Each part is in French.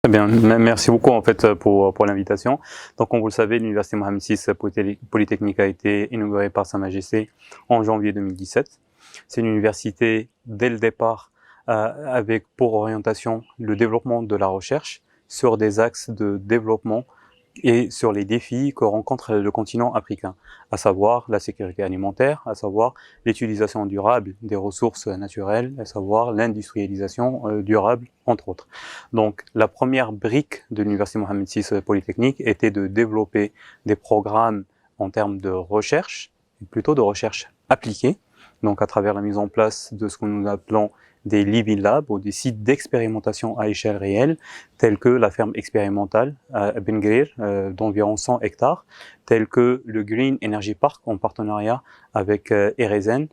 Très bien, merci beaucoup en fait pour l'invitation. Donc comme vous le savez, l'université Mohamed VI Polytechnique a été inaugurée par Sa Majesté en janvier 2017. C'est une université dès le départ avec pour orientation le développement de la recherche sur des axes de développement et sur les défis que rencontre le continent africain, à savoir la sécurité alimentaire, à savoir l'utilisation durable des ressources naturelles, à savoir l'industrialisation durable, entre autres. Donc, la première brique de l'Université Mohamed VI Polytechnique était de développer des programmes en termes de recherche, plutôt de recherche appliquée, donc à travers la mise en place de ce que nous appelons des Living Labs ou des sites d'expérimentation à échelle réelle, tels que la ferme expérimentale à Ben Guerir d'environ 100 hectares, tels que le Green Energy Park en partenariat avec Erezen.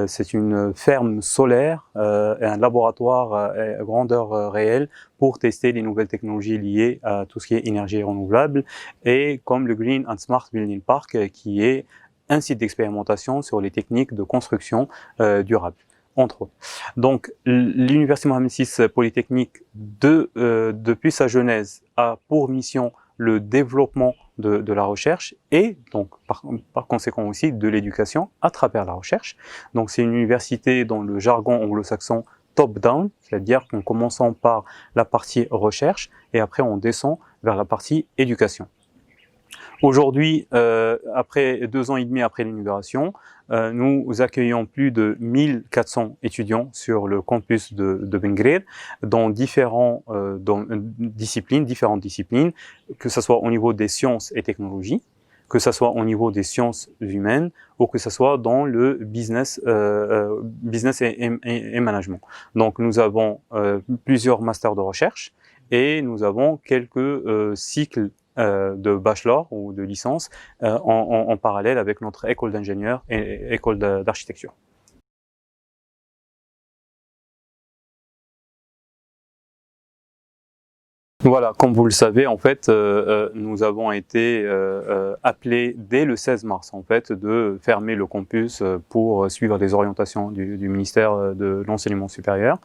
C'est une ferme solaire et un laboratoire à grandeur réelle pour tester les nouvelles technologies liées à tout ce qui est énergie renouvelable, et comme le Green and Smart Building Park qui est un site d'expérimentation sur les techniques de construction durable, entre autres. Donc, l'Université Mohamed VI Polytechnique, depuis sa genèse, a pour mission le développement de la recherche et donc par conséquent aussi de l'éducation à travers la recherche. Donc, c'est une université dans le jargon anglo-saxon top-down, c'est-à-dire qu'en commençant par la partie recherche et après on descend vers la partie éducation. Aujourd'hui, après 2 ans et demi après l'inauguration, nous accueillons plus de 1400 étudiants sur le campus de Ben Guerir dans différentes disciplines, que ce soit au niveau des sciences et technologies, que ce soit au niveau des sciences humaines ou que ce soit dans le business et management. Donc nous avons plusieurs masters de recherche et nous avons quelques cycles de bachelor ou de licence en parallèle avec notre école d'ingénieurs et école d'architecture. Voilà, comme vous le savez, en fait, nous avons été appelés dès le 16 mars, en fait, de fermer le campus pour suivre les orientations du ministère de l'Enseignement supérieur,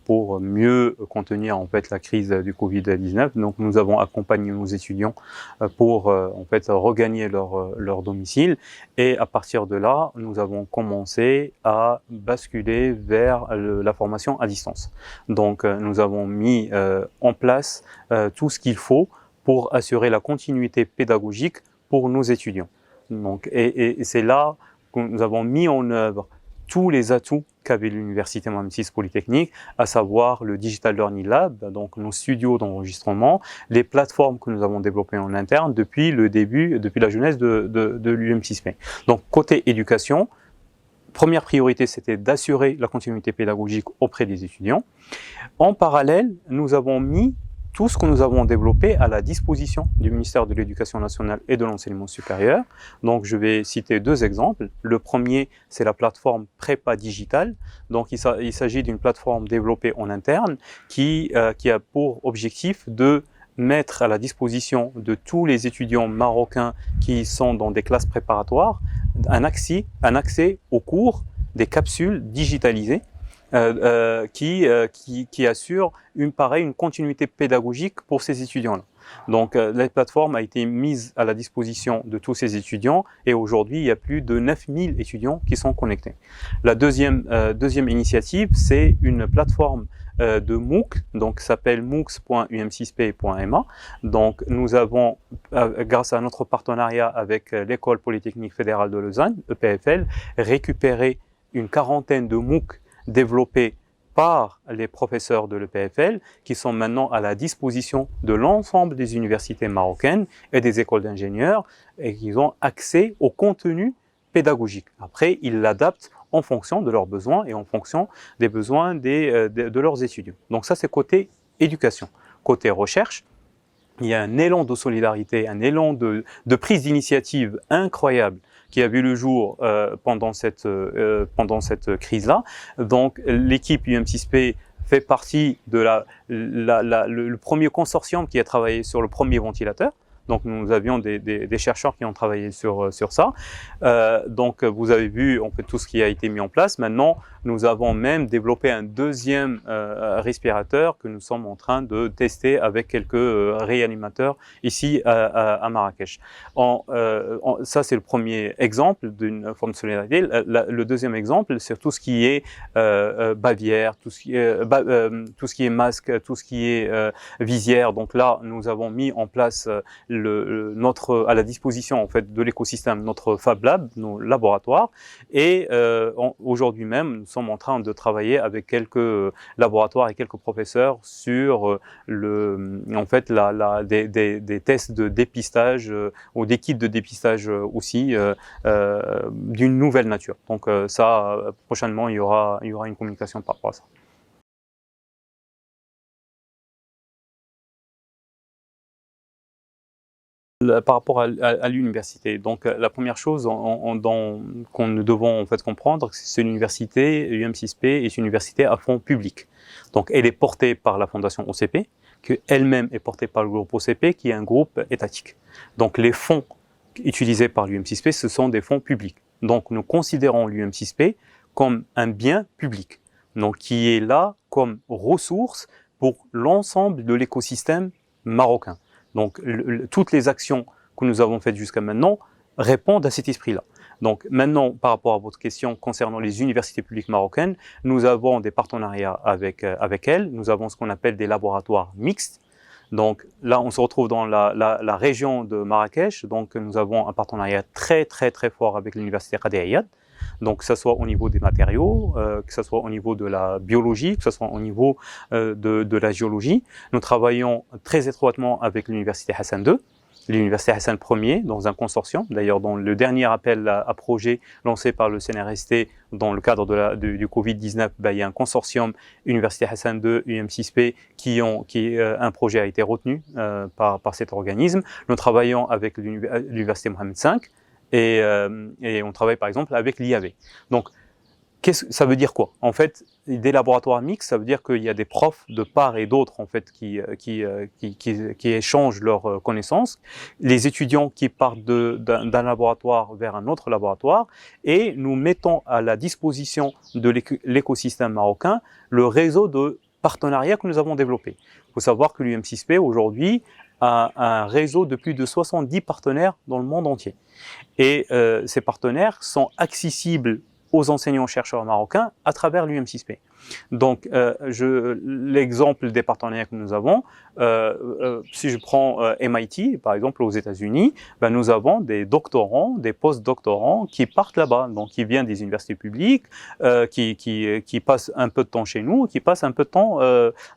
pour mieux contenir en fait la crise du Covid-19. Donc, nous avons accompagné nos étudiants pour en fait regagner leur domicile, et à partir de là, nous avons commencé à basculer vers la formation à distance. Donc, nous avons mis en place tout ce qu'il faut pour assurer la continuité pédagogique pour nos étudiants. Donc, et c'est là que nous avons mis en œuvre tous les atouts qu'avait l'Université Mohamed VI Polytechnique, à savoir le Digital Learning Lab, donc nos studios d'enregistrement, les plateformes que nous avons développées en interne depuis le début, depuis la jeunesse de l'UM6P. Donc, côté éducation, première priorité, c'était d'assurer la continuité pédagogique auprès des étudiants. En parallèle, nous avons mis tout ce que nous avons développé à la disposition du ministère de l'Éducation nationale et de l'Enseignement supérieur. Donc, je vais citer 2 exemples. Le premier, c'est la plateforme Prépa Digital. Donc, il s'agit d'une plateforme développée en interne qui a pour objectif de mettre à la disposition de tous les étudiants marocains qui sont dans des classes préparatoires un accès aux cours, des capsules digitalisées qui assure une continuité pédagogique pour ces étudiants-là. Donc la plateforme a été mise à la disposition de tous ces étudiants et aujourd'hui il y a plus de 9000 étudiants qui sont connectés. La deuxième initiative, c'est une plateforme de MOOC, donc s'appelle moocs.um6p.ma. Donc nous avons, grâce à notre partenariat avec l'École Polytechnique Fédérale de Lausanne, EPFL, récupéré une quarantaine de MOOC développés par les professeurs de l'EPFL, qui sont maintenant à la disposition de l'ensemble des universités marocaines et des écoles d'ingénieurs, et qui ont accès au contenu pédagogique. Après, ils l'adaptent en fonction de leurs besoins et en fonction des besoins de leurs étudiants. Donc ça, c'est côté éducation. Côté recherche, il y a un élan de solidarité, un élan de prise d'initiative incroyable qui a vu le jour pendant cette crise-là. Donc l'équipe UM6P fait partie de le premier consortium qui a travaillé sur le premier ventilateur. Donc nous avions des chercheurs qui ont travaillé sur ça. Donc vous avez vu en fait tout ce qui a été mis en place. Maintenant, nous avons même développé un deuxième respirateur que nous sommes en train de tester avec quelques réanimateurs ici à Marrakech. Ça, c'est le premier exemple d'une forme de solidarité. Le deuxième exemple, c'est tout ce qui est bavière, tout ce qui est masque, tout ce qui est visière. Donc là, nous avons mis en place à la disposition en fait de l'écosystème notre Fab Lab, nos laboratoires. Et aujourd'hui même, nous sommes en train de travailler avec quelques laboratoires et quelques professeurs sur des tests de dépistage ou des kits de dépistage aussi d'une nouvelle nature. Donc prochainement, il y aura une communication par rapport à ça. Par rapport à l'université, donc la première chose qu'on nous devons en fait comprendre, c'est une université, l'UM6P est une université à fond public. Donc elle est portée par la fondation OCP, qui elle-même est portée par le groupe OCP, qui est un groupe étatique. Donc les fonds utilisés par l'UM6P, ce sont des fonds publics. Donc nous considérons l'UM6P comme un bien public, donc qui est là comme ressource pour l'ensemble de l'écosystème marocain. Donc, toutes les actions que nous avons faites jusqu'à maintenant répondent à cet esprit-là. Donc, maintenant, par rapport à votre question concernant les universités publiques marocaines, nous avons des partenariats avec elles. Nous avons ce qu'on appelle des laboratoires mixtes. Donc, là, on se retrouve dans la région de Marrakech. Donc, nous avons un partenariat très, très, très fort avec l'université Qadi Ayyad. Donc, que ce soit au niveau des matériaux, que ce soit au niveau de la biologie, que ce soit au niveau de la géologie. Nous travaillons très étroitement avec l'université Hassan II, l'université Hassan Ier, dans un consortium. D'ailleurs, dans le dernier appel à projet lancé par le CNRST dans le cadre du Covid-19, il y a un consortium Université Hassan II, UM6P, un projet a été retenu par cet organisme. Nous travaillons avec l'université Mohamed V, et on travaille par exemple avec l'IAV. Donc, ça veut dire quoi? En fait, des laboratoires mixtes, ça veut dire qu'il y a des profs de part et d'autre en fait qui échangent leurs connaissances, les étudiants qui partent d'un laboratoire vers un autre laboratoire, et nous mettons à la disposition de l'écosystème marocain le réseau de partenariats que nous avons développé. Il faut savoir que l'UM6P aujourd'hui a un réseau de plus de 70 partenaires dans le monde entier. Et ces partenaires sont aux enseignants-chercheurs marocains à travers l'UM6P. Donc, l'exemple des partenariats que nous avons, si je prends MIT, par exemple, aux États-Unis, nous avons des doctorants, des post-doctorants qui partent là-bas, donc qui viennent des universités publiques, qui passent un peu de temps chez nous, qui passent un peu de temps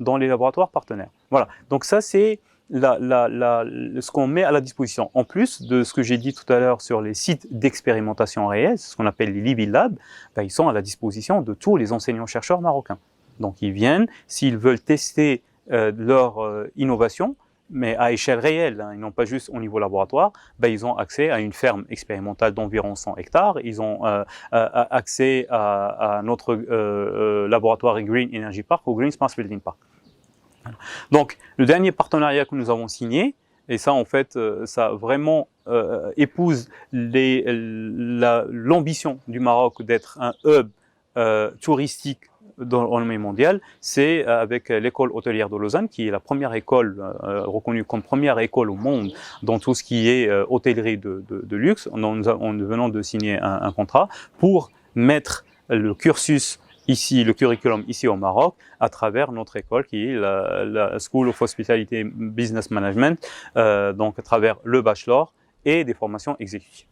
dans les laboratoires partenaires. Voilà, donc ça c'est ce qu'on met à la disposition. En plus de ce que j'ai dit tout à l'heure sur les sites d'expérimentation réelle, ce qu'on appelle les Libby Labs, ils sont à la disposition de tous les enseignants-chercheurs marocains. Donc ils viennent, s'ils veulent tester leur innovation, mais à échelle réelle, ils n'ont pas juste au niveau laboratoire, ils ont accès à une ferme expérimentale d'environ 100 hectares, ils ont accès à notre laboratoire Green Energy Park ou Green Smart Building Park. Donc, le dernier partenariat que nous avons signé, et ça en fait, ça vraiment épouse l'ambition du Maroc d'être un hub touristique dans le renommée mondiale, c'est avec l'école hôtelière de Lausanne, qui est la première école reconnue comme première école au monde dans tout ce qui est hôtellerie de luxe. Nous venons de signer un contrat pour mettre le cursus ici, le curriculum ici au Maroc, à travers notre école qui est la School of Hospitality Business Management, donc à travers le bachelor et des formations exécutives.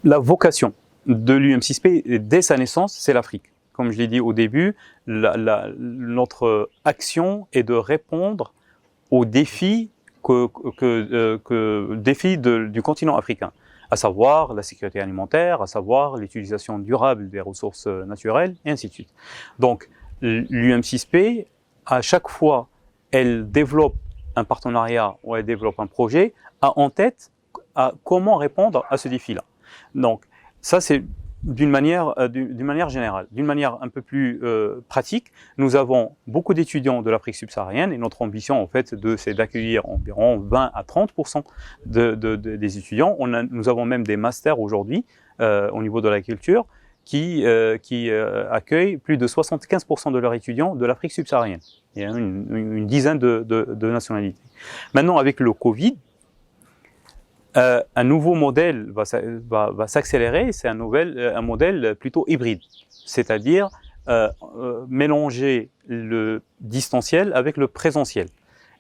La vocation de l'UM6P, dès sa naissance, c'est l'Afrique. Comme je l'ai dit au début, notre action est de répondre aux défis du continent africain, à savoir la sécurité alimentaire, à savoir l'utilisation durable des ressources naturelles, et ainsi de suite. Donc, l'UM6P, à chaque fois, elle développe un partenariat ou elle développe un projet, a en tête comment répondre à ce défi-là. Donc, ça, c'est d'une manière générale. D'une manière un peu plus pratique, nous avons beaucoup d'étudiants de l'Afrique subsaharienne et notre ambition, en fait, c'est d'accueillir environ 20 à 30% des étudiants. Nous avons même des masters aujourd'hui au niveau de la culture qui accueillent plus de 75% de leurs étudiants de l'Afrique subsaharienne. Il y a une dizaine de nationalités. Maintenant, avec le Covid, un nouveau modèle va s'accélérer, c'est un modèle plutôt hybride, c'est-à-dire mélanger le distanciel avec le présentiel.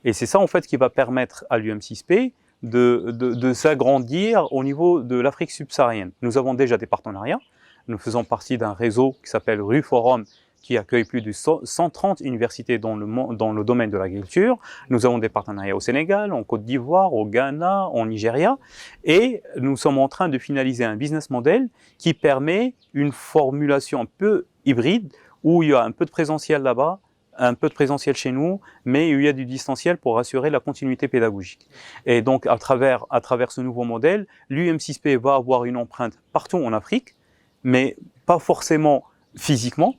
Et c'est ça en fait qui va permettre à l'UM6P de s'agrandir au niveau de l'Afrique subsaharienne. Nous avons déjà des partenariats, nous faisons partie d'un réseau qui s'appelle Rue Forum, qui accueille plus de 130 universités dans le domaine de l'agriculture. Nous avons des partenariats au Sénégal, en Côte d'Ivoire, au Ghana, en Nigeria, et nous sommes en train de finaliser un business model qui permet une formulation un peu hybride, où il y a un peu de présentiel là-bas, un peu de présentiel chez nous, mais il y a du distanciel pour assurer la continuité pédagogique. Et donc, à travers ce nouveau modèle, l'UM6P va avoir une empreinte partout en Afrique, mais pas forcément physiquement.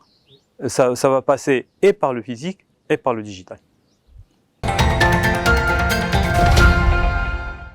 Ça va passer et par le physique et par le digital.